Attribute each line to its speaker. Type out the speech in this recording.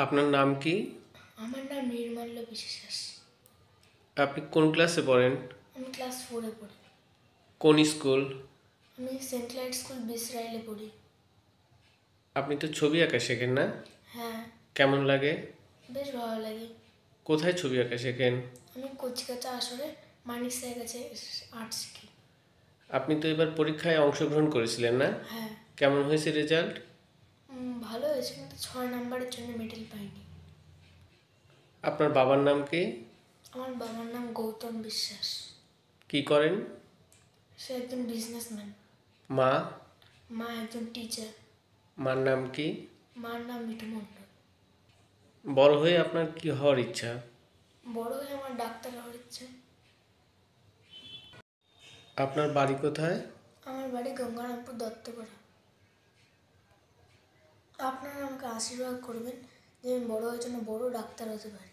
Speaker 1: আপনার নাম কি?
Speaker 2: আমার নাম নির্মল্য বিশ্বাস।
Speaker 1: আপনি কোন ক্লাসে পড়েন?
Speaker 2: আমি ক্লাস 4-এ পড়ি।
Speaker 1: কোন স্কুল?
Speaker 2: আমি সেন্ট ক্লাইড স্কুল বিসরাইলে পড়ি।
Speaker 1: আপনি তো ছবি আঁকা শেখেন না?
Speaker 2: হ্যাঁ,
Speaker 1: কেমন লাগে?
Speaker 2: বেশ ভালো লাগে।
Speaker 1: কোথায় ছবি আঁকা শেখেন?
Speaker 2: আমি কচিকাঁচা আসরে মানিক স্যারের কাছে আর্ট শিখি।
Speaker 1: আপনি তো এবার পরীক্ষায় অংশগ্রহণ করেছিলেন না?
Speaker 2: হ্যাঁ,
Speaker 1: কেমন হয়েছে রেজাল্ট?
Speaker 2: ভালো হয়েছে, কিন্তু 6 নাম্বারের জন্য মেডেল পাইনি।
Speaker 1: আপনার বাবার নাম কি?
Speaker 2: আমার বাবার নাম গৌতম বিশ্বাস।
Speaker 1: কি করেন?
Speaker 2: সে একজন বিজনেসম্যান।
Speaker 1: মা?
Speaker 2: মা একজন টিচার।
Speaker 1: মার নাম কি?
Speaker 2: মার নাম মিঠু মণ্ডল।
Speaker 1: বড় হয়ে আপনার কি হওয়ার ইচ্ছা?
Speaker 2: বড় হয়ে আমার ডাক্তার হওয়ার ইচ্ছে।
Speaker 1: আপনার বাড়ি কোথায়?
Speaker 2: আমার বাড়ি গঙ্গারামপুর দত্তপাড়া। আপনারা আমাকে আশীর্বাদ করবেন যে আমি বড় হয়ে যেন বড় ডাক্তার হতে পারি।